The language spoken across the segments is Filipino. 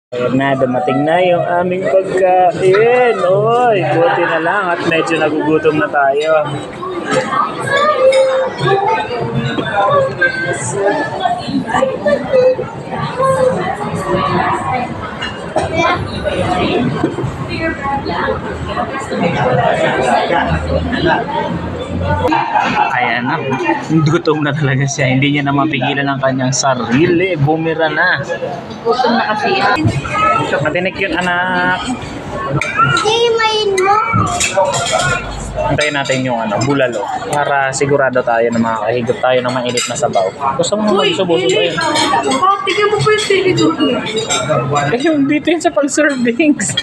Ayan na, dumating na yung aming pagkain. Oy, buti na lang at medyo nagugutom na tayo. Ayan na, gutom na talaga siya. Hindi niya na mapigilan ang kanyang sarili. Bumira na. Gutom na kasi yan. Matinik yun, anak. Himayin mo. Antayin natin yung bulalo para sigurado tayo na makakahigop tayo ng mainit na sabaw. Gusto mo naman subo-subo yun? Tignan mo po yung sili doon. Eh, yung dito yun sa pang-servings.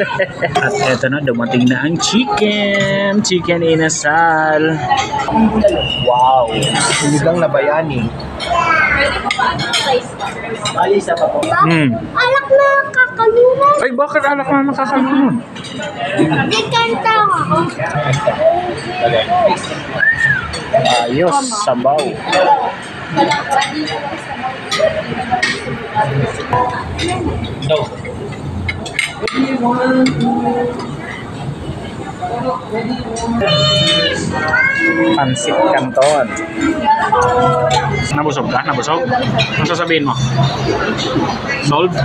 At eto na, dumating na ang chicken. Chicken inasal. Wow. Sinigang na bayani. Alak na kakalunod. Ay, bakit alak na nakakalunod? Di kanta ako. Ayos, sabaw. No. Pansit Canton. Nabusog ka? Nabusog? Ano sasabihin mo? Solve?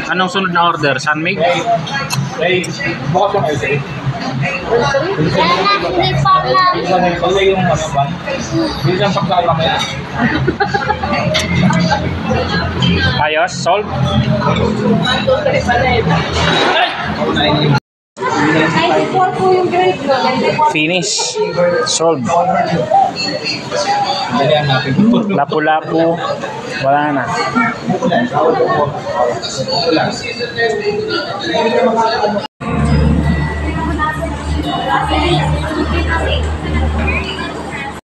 Anong sunod na order? Sunmig? Hindi pa na. Ayos? Solve? Finish. Solve. Lapu-lapu. Wala na.